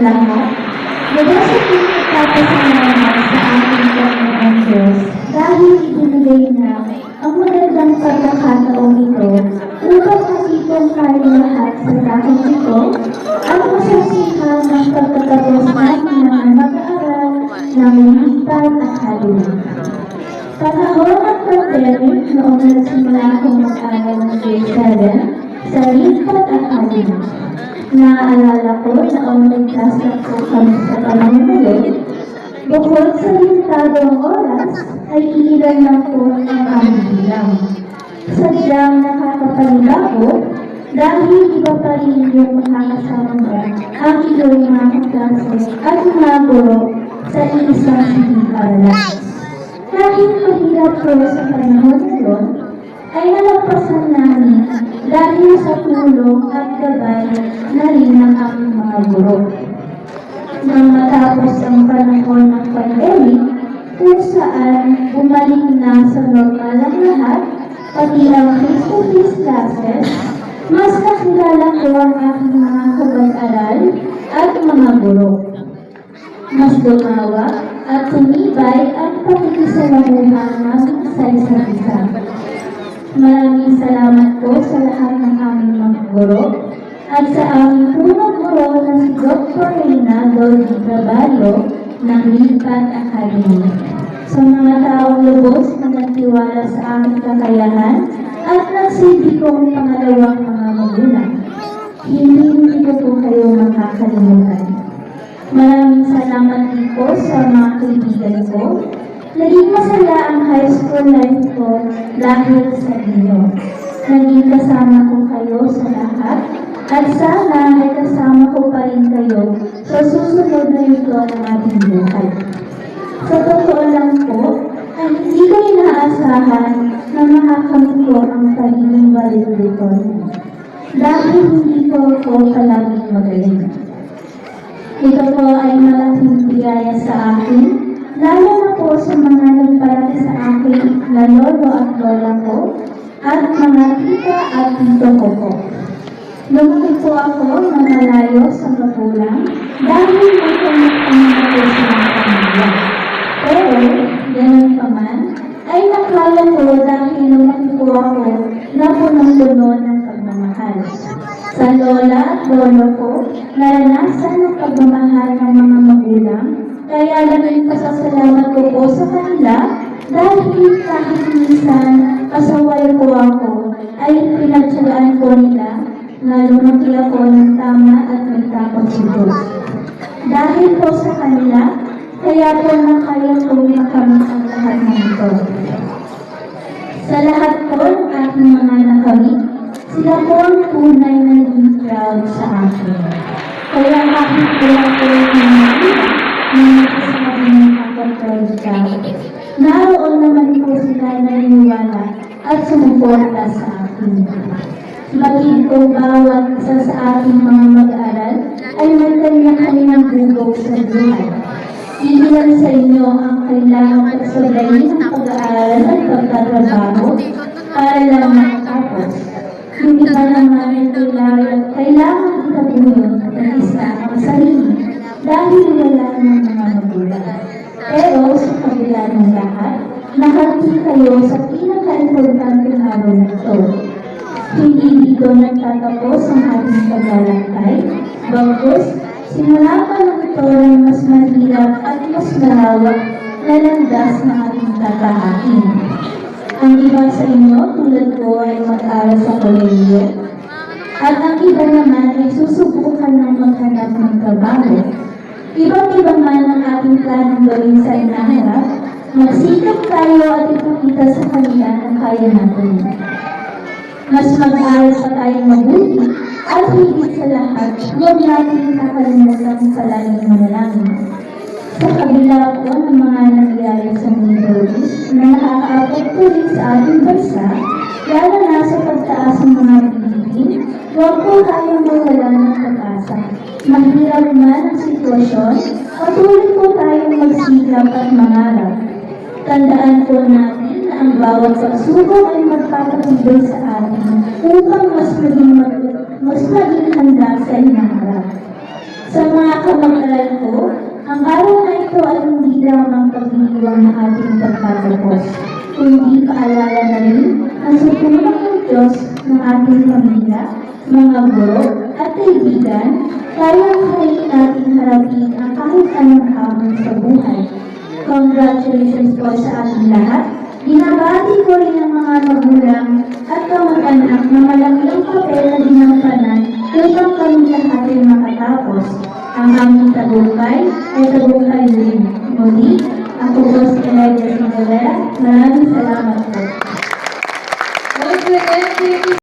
lahat. Mula sa pinagpapasalamat sa ating Panginoong Diyos dahil ibinigay na ang magandang pagkakataong ito upang matipong tayo lahat sa dahil ito at masaksihan ng pagtatapos natin ng mag-aaral ng Lipan Academy. Panahon ng pandemic noong nagsimula akong mag-aaral ng grade 7 sa Lipan Academy. Naaalala ko na online class na po kami sa panahon na yun. Bukod sa limitadong oras, ay iilan lang po ang aming bilang. Sadyang nakakapanibago dahil iba pa rin yung makakasama mo ang iyong mga klase at mga guro sa isang silid-aralan. Kahit mahirap po sa panahon na yun, ay nalampasan namin dahil sa tulong at gabay na rin ng aming mga guro. Nang matapos ang panahon ng pandemic, kung saan bumalik na sa normal ang lahat, pati ang face-to-face classes, mas nakilala ko ang aking mga kabag-aral at mga guro. Mas lumawa at tumibay ang pakikisalamuhan namin sa isa't isa. Maraming salamat po sa lahat ng aming mga guro at sa aming punong guro na si Dr. Reynaldo Di Traballo ng Lipan Academy. Sa mga taong lubos na nagtiwala sa aming kakayahan at nagsilbi kong pangalawang mga magulang, hindi ko po kayo makakalimutan. Maraming salamat din po sa mga kaibigan ko. Naging masaya ang high school life ko dahil sa inyo. Naging kasama ko kayo sa lahat at sana ay kasama ko pa rin kayo sa susunod na ito ng ating buhay. Sa totoo lang po, ay hindi ko inaasahan na makakamit ko ang pagiging valedictorian dahil hindi ko palaging magaling. Ito po ay malaking biyaya sa akin, lalo na po sa mga nagpalaki sa akin na lolo at lola ko at mga tita at tito ko po. Lumaki po ako na malayo sa magulang dahil magkamit-kamit po sa mga pamilya. Pero, ganun pa man, ay nakala ko dahil lumaki po ako na punong-puno ng pagmamahal. Sa lola at lolo ko, naranasan ang pagmamahal ng mga magulang, kaya labing pasasalamat ko po sa kanila dahil kahit minsan kasaway po ako, ay pinagtsagaan ko nila na lumaki ako ng tama at may takot sa Diyos. Dahil po sa kanila, kaya po nakaya kong makamit ang lahat ng ito. Sa lahat po ng aking mga nakamit, sila po ang tunay na naging proud sa akin. Kaya kahit wala po yung mga iba na nagsasabi ng nakapag-proud ka, naroon naman po sila na naniwala at sumuporta sa akin. Maging po bawat isa sa aking mga mag-aaral ay may kanya-kanyang bugog sa buhay. Iilan sa inyo ang kailangan pagsabayin ng pag-aaral at pagtatrabaho para lang makatapos. Yung iba naman ay kailangan itabuhin ng isa ang sarili dahil wala ng mga magulang. Pero sa kabila ng lahat, nakarating kayo sa pinaka-importanteng araw na ito. Hindi dito nagtatapos ang ating paglalakbay, bagkus simula pa ng ito ng mas mahirap at mas malawak na landas na ating tatahakin. Ang iba sa inyo tulad ko ay mag-aral sa kolehiyo at ang iba naman ay susubukan ng maghanap ng trabaho. Iba't-iba man ang ating planong gawin sa inaharap, magsikap tayo at ipakita sa kanila na kaya natin. Mas mag-aral pa tayong mabuti at higit sa lahat, huwag natin kakalimutan palaging manalangin. Sa kabila po ng mga nangyayari sa Middle East na nakakaapekto rin sa ating bansa, lalo na sa pagtaas ng mga bilihin, huwag po tayong mawala ng pag-asa. Mahirap man ang sitwasyon, patuloy po tayong magsikap at mangarap. Tandaan po natin na ang bawat pagsubok ay magpapatibay sa atin upang mas maging handa sa hinaharap. Sa mga kamag-aral ko, ang araw na ito ay hindi lamang pagdiriwang ng ating pagtatapos, kundi paalala na rin ang sutunang ng Diyos ng ating pamilya, mga guro at kaibigan, kayang-kaya natin harapin ang kahit anong hamon sa buhay. Congratulations po sa ating lahat. Binabati ko rin ang mga magulang at kamag-anak na malaking papel na ginampanan upang kami lahat ay makatapos. Ang aming tagumpay ay tagumpay rin. Muli, ako po si Elijah Singalera. Maraming salamat po. Once again, thank you